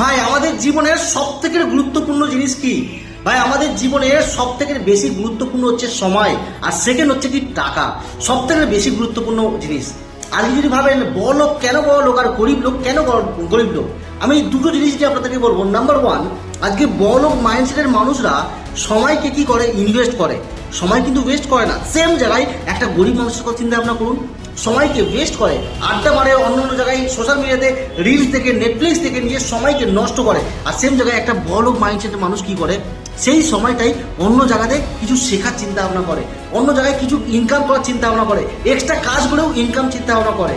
ভাই আমাদের জীবনের সব থেকে গুরুত্বপূর্ণ জিনিস কি? ভাই আমাদের জীবনের সব থেকে বেশি গুরুত্বপূর্ণ হচ্ছে সময়, আর সেকেন্ড হচ্ছে কি টাকা। সব থেকে বেশি গুরুত্বপূর্ণ জিনিস। আজকে যদি ভাবেন বড় লোক কেন বড় লোক আর গরিব লোক কেন গরিব লোক, আমি দুটো জিনিস দিয়ে আপনাদেরকে বলবো। নাম্বার ওয়ান, আজকে বড় লোক মাইন্ডসেটের মানুষরা সময়কে কি করে, ইনভেস্ট করে। সময় কিন্তু ওয়েস্ট করে না। সেম জায়গায় একটা গরিব মানুষের কথা চিন্তা ভাবনা করুন, সময়কে ওয়েস্ট করে, আড্ডা মারে, অন্য অন্য জায়গায় সোশ্যাল মিডিয়াতে রিলস দেখে, নেটফ্লিক্স থেকে নিজের সময়কে নষ্ট করে। আর সেম জায়গায় একটা বড় লোক মাইন্ডসেটের মানুষ কি করে, সেই সময়টাই অন্য জায়গাতে কিছু শেখার চিন্তা ভাবনা করে, অন্য জায়গায় কিছু ইনকাম করার চিন্তা ভাবনা করে, এক্সট্রা কাজ করেও ইনকাম চিন্তা ভাবনা করে।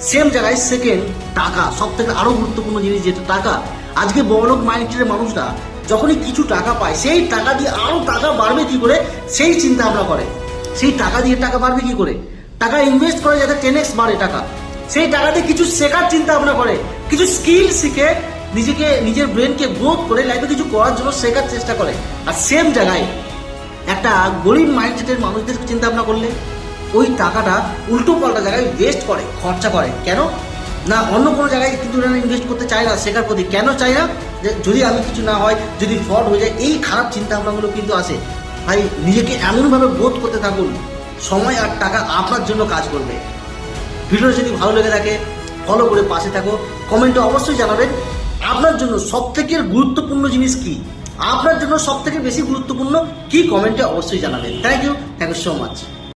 সেম জায়গায় সেকেন্ড টাকা, সব থেকে আরও গুরুত্বপূর্ণ জিনিস যেটা টাকা। আজকে বড়লোক মাইন্ডসেটের মানুষরা যখনই কিছু টাকা পায়, সেই টাকা দিয়ে আরও টাকা বাড়বে কি করে সেই চিন্তা ভাবনা করে। সেই টাকা দিয়ে টাকা বাড়বে কি করে, টাকা ইনভেস্ট করে যাতে 10x বাড়ে টাকা। সেই টাকাতে কিছু শেখার চিন্তা ভাবনা করে, কিছু স্কিল শিখে নিজেকে, নিজের ব্রেনকে গ্রোথ করে লাইফে কিছু করার জন্য শেখার চেষ্টা করে। আর সেম জায়গায় একটা গরিব মাইন্ডসেটের মানুষদের চিন্তা ভাবনা করলে ওই টাকাটা উল্টো পাল্টা জায়গায় ওয়েস্ট করে, খরচা করে। কেন না, অন্য কোনো জায়গায় কিন্তু ইনভেস্ট করতে চায় না, শেখার প্রতি কেন চায় না, যে যদি আমি কিছু না হয়, যদি ফ্রড হয়ে যায়, এই খারাপ চিন্তা ভাবনাগুলো কিন্তু আসে। ভাই নিজেকে এমনভাবে বোধ করতে থাকুন, সময় আর টাকা আপনার জন্য কাজ করবে। ভিডিওটা যদি ভালো লেগে থাকে ফলো করে পাশে থাকো। কমেন্টে অবশ্যই জানাবেন আপনার জন্য সব থেকে গুরুত্বপূর্ণ জিনিস কি, আপনার জন্য সব থেকে বেশি গুরুত্বপূর্ণ কি, কমেন্টে অবশ্যই জানাবেন। Thank you so much.